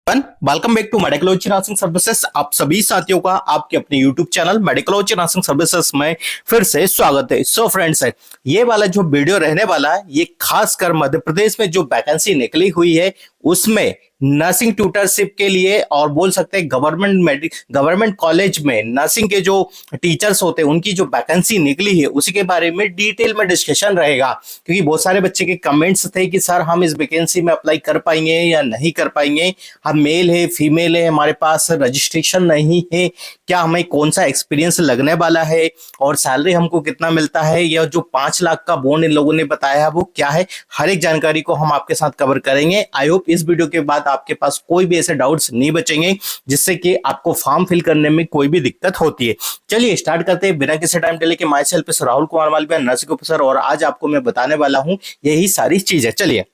Welcome back to medical nursing services. आप सभी साथियों का आपके अपने YouTube channel medical nursing services में फिर से स्वागत है। सो फ्रेंड्स, ये वाला जो वीडियो रहने वाला है ये खासकर मध्य प्रदेश में जो वैकेंसी निकली हुई है उसमें नर्सिंग ट्यूटरशिप के लिए और बोल सकते हैं गवर्नमेंट कॉलेज में नर्सिंग के जो टीचर्स होते हैं उनकी जो वैकेंसी निकली है उसी के बारे में डिटेल में डिस्कशन रहेगा। क्योंकि बहुत सारे बच्चे के कमेंट्स थे कि सर हम इस वैकेंसी में अप्लाई कर पाएंगे या नहीं कर पाएंगे, हम मेल है फीमेल है, हमारे पास रजिस्ट्रेशन नहीं है, क्या हमें कौन सा एक्सपीरियंस लगने वाला है और सैलरी हमको कितना मिलता है, या जो 5 लाख का बॉन्ड इन लोगों ने बताया वो क्या है। हर एक जानकारी को हम आपके साथ कवर करेंगे। आई होप इस वीडियो के बाद आपके पास कोई भी ऐसे डाउट्स नहीं बचेंगे जिससे कि आपको फॉर्म फिल करने में कोई भी दिक्कत होती है। चलिए स्टार्ट करते हैं बिना किसी टाइम डिले के। Myself Rahul Kumar Malviya, nursing officer, और आज आपको मैं बताने वाला हूं यही सारी चीजें। चलिए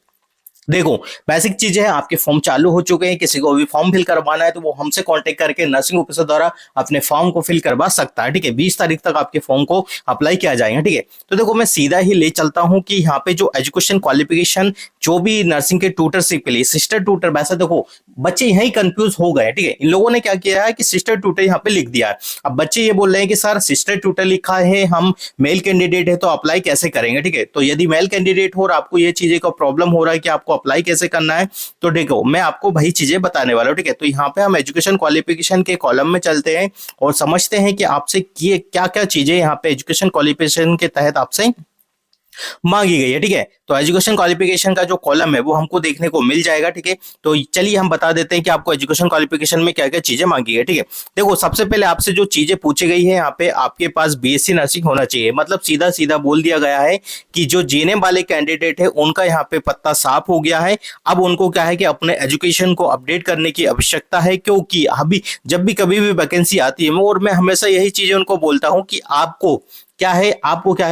देखो, बेसिक चीजें हैं, आपके फॉर्म चालू हो चुके हैं। किसी को भी फॉर्म फिल करवाना है तो वो हमसे कांटेक्ट करके नर्सिंग ऑफिसर द्वारा अपने फॉर्म को फिल करवा सकता है। ठीक है, 20 तारीख तक आपके फॉर्म को अप्लाई किया जाएगा। ठीक है, तो देखो मैं सीधा ही ले चलता हूं कि यहाँ पे जो एजुकेशन क्वालिफिकेशन जो भी नर्सिंग के ट्यूटरशिप के लिए सिस्टर ट्यूटर, वैसे देखो बच्चे यही कंफ्यूज हो गए। ठीक है, इन लोगों ने क्या किया है कि सिस्टर ट्यूटर यहाँ पे लिख दिया है। अब बच्चे ये बोल रहे हैं कि सर सिस्टर ट्यूटर लिखा है, हम मेल कैंडिडेट है तो अप्लाई कैसे करेंगे। ठीक है, तो यदि मेल कैंडिडेट हो और आपको ये चीजें का प्रॉब्लम हो रहा है कि आपको अप्लाई कैसे करना है, तो देखो मैं आपको वही चीजें बताने वाला हूँ। ठीक है, तो यहाँ पे हम एजुकेशन क्वालिफिकेशन के कॉलम में चलते हैं और समझते हैं कि आपसे क्या क्या चीजें यहाँ पे एजुकेशन क्वालिफिकेशन के तहत आपसे मांगी गई है। ठीक है, तो एजुकेशन क्वालिफिकेशन का जो कॉलम है वो हमको देखने को मिल जाएगा। ठीक है, तो चलिए हम बता देते हैं कि आपको एजुकेशन क्वालिफिकेशन में क्या क्या चीजें मांगी है। ठीक है, देखो सबसे पहले आपसे जो चीजें पूछी गई है यहाँ पे आपके पास बीएससी नर्सिंग होना चाहिए। मतलब सीधा सीधा बोल दिया गया है कि जो जेएनएम वाले कैंडिडेट है उनका यहाँ पे पत्ता साफ हो गया है। अब उनको क्या है कि अपने एजुकेशन को अपडेट करने की आवश्यकता है, क्योंकि अभी जब भी कभी भी वैकेंसी आती है और मैं हमेशा यही चीजें उनको बोलता हूँ कि आपको क्या है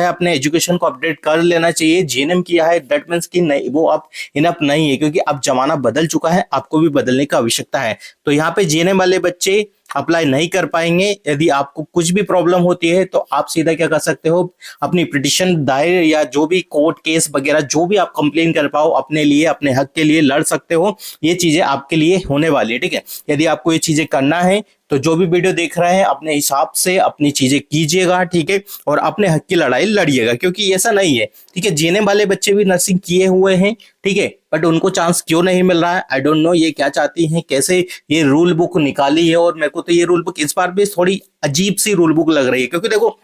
अपने एजुकेशन को अपडेट कर लेना चाहिए। जीएनएम किया है दैट मींस कि नहीं, वो अब इनफ नहीं है, क्योंकि अब जमाना बदल चुका है, आपको भी बदलने की आवश्यकता है। तो यहाँ पे जीएनएम वाले बच्चे अप्लाई नहीं कर पाएंगे। यदि आपको कुछ भी प्रॉब्लम होती है तो आप सीधा क्या कर सकते हो, अपनी पिटीशन दायर या जो भी कोर्ट केस वगैरह जो भी आप कंप्लेन कर पाओ अपने लिए, अपने हक के लिए लड़ सकते हो। ये चीजें आपके लिए होने वाली है। ठीक है, यदि आपको ये चीजें करना है तो जो भी वीडियो देख रहे हैं अपने हिसाब से अपनी चीजें कीजिएगा। ठीक है, और अपने हक की लड़ाई लड़िएगा, क्योंकि ऐसा नहीं है। ठीक है, जीएनएम वाले बच्चे भी नर्सिंग किए हुए हैं। ठीक है, बट उनको चांस क्यों नहीं मिल रहा है, आई डोंट नो। ये क्या चाहती हैं, कैसे ये रूल बुक निकाली है, और मेरे को तो ये रूल बुक इस बार भी थोड़ी अजीब सी रूल बुक लग रही है। क्योंकि देखो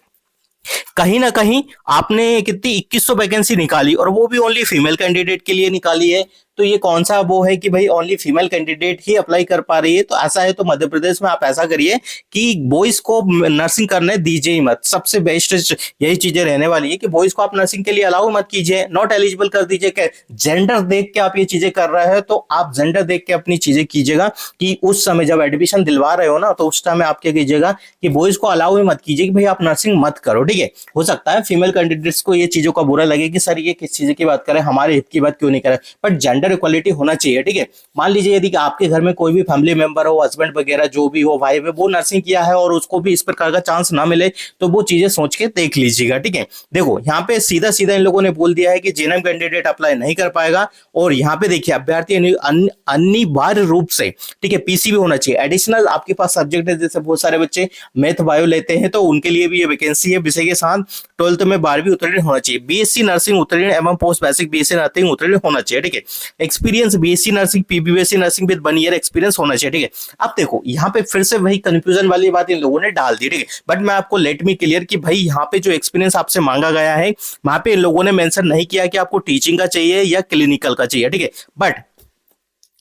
कहीं ना कहीं आपने कितनी 2100 वैकेंसी निकाली और वो भी ओनली फीमेल कैंडिडेट के लिए निकाली है। तो ये कौन सा वो है कि भाई ओनली फीमेल कैंडिडेट ही अप्लाई कर पा रही है। तो ऐसा है तो मध्य प्रदेश में आप ऐसा करिए कि बॉयज को नर्सिंग करने दीजिए ही मत। सबसे बेस्ट यही चीजें रहने वाली है कि बॉयज को आप नर्सिंग के लिए अलाउ मत कीजिए, नॉट एलिजिबल कर दीजिए। जेंडर देख के आप ये चीजें कर रहे हैं तो आप जेंडर देख के अपनी चीजें कीजिएगा कि उस समय जब एडमिशन दिलवा रहे हो ना तो उस टाइम आप क्या कीजिएगा कि बॉयज को अलाउ ही मत कीजिए कि भाई आप नर्सिंग मत करो। ठीक है, हो सकता है फीमेल कैंडिडेट्स को ये चीजों का बुरा लगे कि सर ये किस चीज की बात करें, हमारे हित की बात क्यों नहीं करें, बट जेंडर इक्वालिटी होना चाहिए। ठीक है, मान लीजिए यदि आपके घर में कोई भी फैमिली मेंबर हो, हस्बैंड वगैरह जो भी हो, भाई वो नर्सिंग किया है और उसको भी इस प्रकार का चांस ना मिले तो वो चीजें सोच के देख लीजिएगा। ठीक है, देखो यहाँ पे सीधा सीधा इन लोगों ने बोल दिया है कि जेएनएम कैंडिडेट अप्लाई नहीं कर पाएगा। और यहाँ पे देखिए अभ्यर्थी अनिवार्य रूप से, ठीक है, पीसी भी होना चाहिए। एडिशनल आपके पास सब्जेक्ट है, जैसे बहुत सारे बच्चे मैथ बायो लेते हैं तो उनके लिए भी ये वैकेंसी है। विषय के साथ 12th में 12वीं उत्तीर्ण होना चाहिए। बीएससी नर्सिंग उत्तीर्ण एवं पोस्ट बेसिक बीएससी नर्सिंग उत्तीर्ण होना चाहिए। ठीक है, experience BSc nursing PBSC nursing with 1 year experience होना चाहिए। ठीक है, अब देखो यहाँ पे फिर से वही कंफ्यूजन वाली बात इन लोगों ने डाल दी। ठीक है, बट मैं आपको लेट मी क्लियर कि भाई यहाँ पे जो एक्सपीरियंस आपसे मांगा गया है वहां पे इन लोगों ने मेंशन नहीं किया कि आपको टीचिंग का चाहिए या क्लिनिकल का चाहिए। ठीक है, बट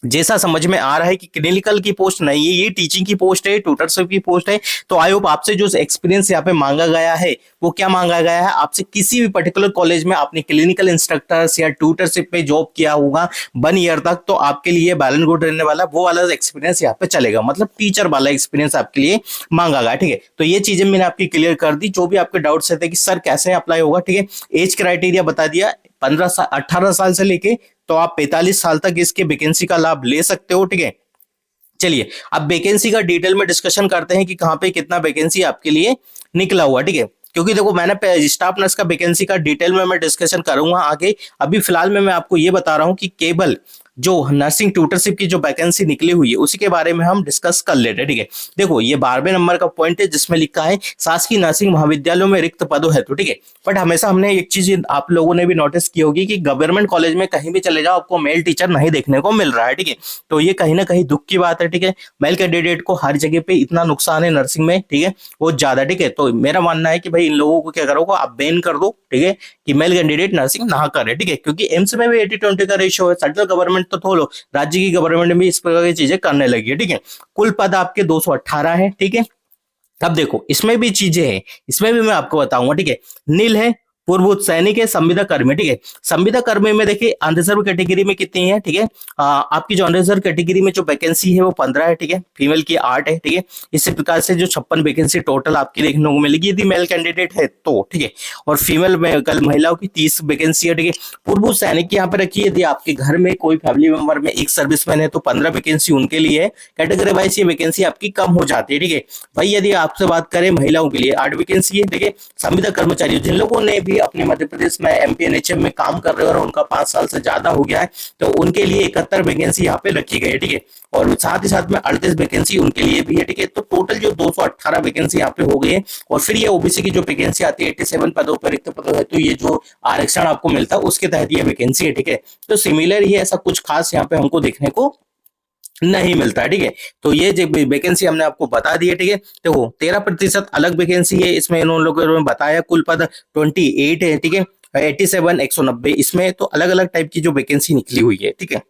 जैसा समझ में आ रहा है कि क्लिनिकल की पोस्ट नहीं है, ये टीचिंग की पोस्ट है, ट्यूटरशिप की पोस्ट है। तो आई होप आपसे जो एक्सपीरियंस यहाँ पे मांगा गया है वो क्या मांगा गया है, आपसे किसी भी पर्टिकुलर कॉलेज में आपने क्लिनिकल इंस्ट्रक्टर्स या ट्यूटरशिप पे जॉब किया होगा 1 ईयर तक, तो आपके लिए वेल एंड गुड रहने वाला वो वाला एक्सपीरियंस यहाँ पे चलेगा। मतलब टीचर वाला एक्सपीरियंस आपके लिए मांगा गया। ठीक है, तो ये चीजें मैंने आपकी क्लियर कर दी। जो भी आपके डाउट्स थे कि सर कैसे अप्लाई होगा, ठीक है, एज क्राइटेरिया बता दिया, 18 साल से लेके तो आप 45 साल तक इसके वैकेंसी का लाभ ले सकते हो। ठीक है, चलिए अब वैकेंसी का डिटेल में डिस्कशन करते हैं कि कहां पे कितना वैकेंसी आपके लिए निकला हुआ। ठीक है, क्योंकि देखो मैंने स्टाफ नर्स का वैकेंसी का डिटेल में मैं डिस्कशन करूंगा आगे। अभी फिलहाल में मैं आपको ये बता रहा हूं कि केवल जो नर्सिंग ट्यूटरशिप की जो वैकेंसी निकली हुई है उसी के बारे में हम डिस्कस कर लेते हैं। ठीक है, देखो ये 12वें नंबर का पॉइंट है जिसमें लिखा है शासकीय नर्सिंग महाविद्यालयों में रिक्त पदों हेतु। ठीक है, बट हमेशा हमने एक चीज आप लोगों ने भी नोटिस की होगी कि गवर्नमेंट कॉलेज में कहीं भी चले जाओ आपको मेल टीचर नहीं देखने को मिल रहा है। ठीक है, तो ये कहीं ना कहीं दुख की बात है। ठीक है, मेल कैंडिडेट को हर जगह पे इतना नुकसान है नर्सिंग में, ठीक है, बहुत ज्यादा। ठीक है, तो मेरा मानना है कि भाई इन लोगों को क्या करो आप बैन कर दो। ठीक है, कि मेल कैंडिडेट नर्सिंग ना करे। ठीक है, क्योंकि एम्स में भी 80-20 का रेशियो है। सेंट्रल गवर्नमेंट तो छोड़ो, राज्य की गवर्नमेंट भी इस प्रकार की चीजें करने लगी है। ठीक है, कुल पद आपके 218 है। ठीक है, अब देखो इसमें भी चीजें हैं, इसमें भी मैं आपको बताऊंगा। ठीक है, नील है, पूर्व सैनिक है, संविदा कर्मी। ठीक है, संविदा कर्मी में देखिए अनरिजर्व कैटेगरी में कितनी है। ठीक है, आपकी जो अनरिजर्व कैटेगरी में जो वैकेंसी है वो 15 है। ठीक है, फीमेल की 8 है। ठीक है, इसी प्रकार से जो 56 वैकेंसी टोटल आपकी देखने को मिलेगी यदि मेल कैंडिडेट है तो। ठीक है, और फीमेल में कल महिलाओं की 30 वैकेंसी है। ठीक है, पूर्व सैनिक की यहाँ पे रखिए, यदि आपके घर में कोई फैमिली मेंबर में एक सर्विसमैन है तो 15 वैकेंसी उनके लिए है। कैटेगरी वाइज ये वैकेंसी आपकी कम हो जाती है। ठीक है, भाई यदि आपसे बात करें महिलाओं के लिए 8 वैकेंसी है। ठीक है, संविदा कर्मचारी जिन लोगों ने भी अपने मध्य प्रदेश में एमपीएनएचएम में काम कर रहे हैं और उनका 5 साल से ज्यादा हो गया है तो उनके लिए 71 वैकेंसी यहाँ पे रखी गई है। ठीक है, और साथ ही साथ में 38 वैकेंसी उनके लिए भी है। ठीक है, तो टोटल जो 218 वैकेंसी यहाँ पे हो गई है। और फिर ये ओबीसी की जो वैकेंसी आती है 87 पदों पर रिक्त पदों है तो ये जो आरक्षण आपको मिलता है उसके तहत ये वैकेंसी है। ठीक है, तो सिमिलर ही ऐसा कुछ खास यहाँ पे हमको देखने को नहीं मिलता है। ठीक है, तो ये जो वैकेंसी हमने आपको बता दी है। ठीक है, देखो 13% अलग वैकेंसी है इसमें, इन लोगों ने बताया कुल पद 28 है। ठीक है, 87 190 इसमें तो अलग अलग टाइप की जो वैकेंसी निकली हुई है। ठीक है,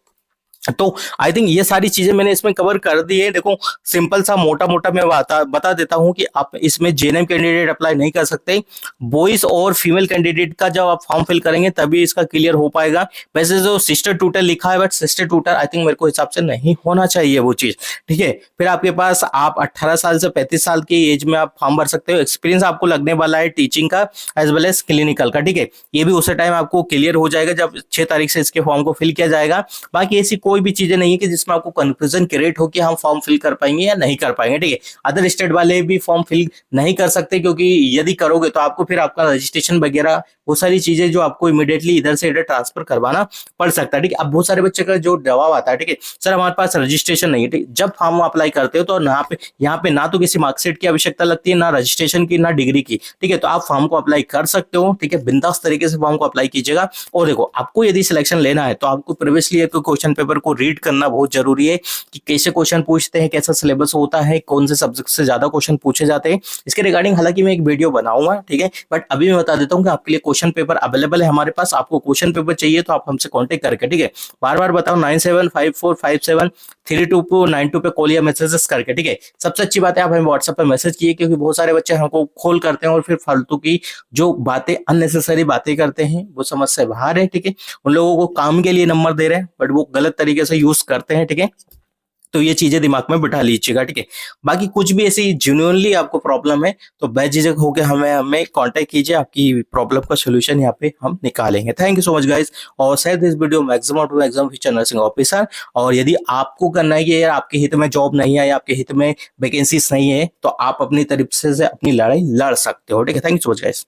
तो आई थिंक ये सारी चीजें मैंने इसमें कवर कर दी है। देखो सिंपल सा मोटा मोटा मैं बता देता हूं कि आप इसमें जेएनएम कैंडिडेट अप्लाई नहीं कर सकते। बॉयज और फीमेल कैंडिडेट का जब आप फॉर्म फिल करेंगे तभी इसका क्लियर हो पाएगा। वैसे जो सिस्टर ट्यूटर लिखा है but sister tutor I think मेरे को हिसाब से नहीं होना चाहिए वो चीज। ठीक है, फिर आपके पास आप 18 साल से 35 साल की एज में आप फॉर्म भर सकते हो। एक्सपीरियंस आपको लगने वाला है टीचिंग का एज वेल एज क्लिनिकल का। ठीक है, ये भी उसी टाइम आपको क्लियर हो जाएगा जब 6 तारीख से इसके फॉर्म को फिल किया जाएगा। बाकी ऐसी कोई भी चीजें नहीं है कि जिसमें आपको कंफ्यूजन क्रिएट हो कि हम फॉर्म फिल कर पाएंगे या नहीं कर पाएंगे। ठीक है, अदर स्टेट वाले भी फॉर्म फिल नहीं कर सकते क्योंकि यदि करोगे तो आपको फिर आपका रजिस्ट्रेशन वगैरह वो सारी चीजें जो आपको इमीडिएटली इधर से इधर ट्रांसफर करवाना पड़ सकता है। ठीक है, अब बहुत सारे बच्चे का जो जवाब आता है, ठीक है सर हमारे पास रजिस्ट्रेशन नहीं है। ठीक, जब फॉर्म अप्लाई करते हो तो यहाँ पे ना तो किसी मार्कशीट की आवश्यकता लगती है, ना रजिस्ट्रेशन की, ना डिग्री की। ठीक है, तो आप फॉर्म को अप्लाई कर सकते हो। ठीक है, बिंदास तरीके से फॉर्म को अप्लाई कीजिएगा। और देखो आपको यदि सिलेक्शन लेना है तो आपको प्रीवियसली क्वेश्चन पेपर को रीड करना बहुत जरूरी है कि कैसे क्वेश्चन पूछते हैं, कैसा सिलेबस होता है, कौन से सब्जेक्ट से ज्यादा क्वेश्चन पूछे जाते हैं। इसके रिगार्डिंग हालांकि मैं एक वीडियो बनाऊंगा। ठीक है, बट अभी मैं बता देता हूँ कि आपके लिए क्वेश्चन पेपर अवेलेबल है हमारे पास। आपको क्वेश्चन पेपर चाहिए तो आप हमसे कॉन्टेक्ट करके, ठीक है, बार बार बताओ 9754573292 पे कॉल या मैसेजेस करके। ठीक है, सबसे अच्छी बात है आप हमें व्हाट्सएप पे मैसेज किए क्योंकि बहुत सारे बच्चे हमको कॉल करते हैं और फिर फालतू की जो बातें अननेसेसरी बातें करते हैं वो समझ से बाहर है। ठीक है, उन लोगों को काम के लिए नंबर दे रहे हैं बट वो गलत तरीके से यूज करते हैं। ठीक है, तो ये चीजें दिमाग में बिठा लीजिएगा। ठीक है, बाकी कुछ भी ऐसी जेन्युइनली आपको प्रॉब्लम है तो बेझिझक होकर हमें कांटेक्ट कीजिए, आपकी प्रॉब्लम का सोल्यूशन यहाँ पे हम निकालेंगे। Thank you so much guys, और share this video maximum to maximum future nursing officer. और यदि आपको करना है कि यार आपके हित में जॉब नहीं है या आपके हित में वैकेंसीज नहीं है तो आप अपनी तरफ से अपनी लड़ाई लड़ सकते हो। ठीक है, thank you so much guys.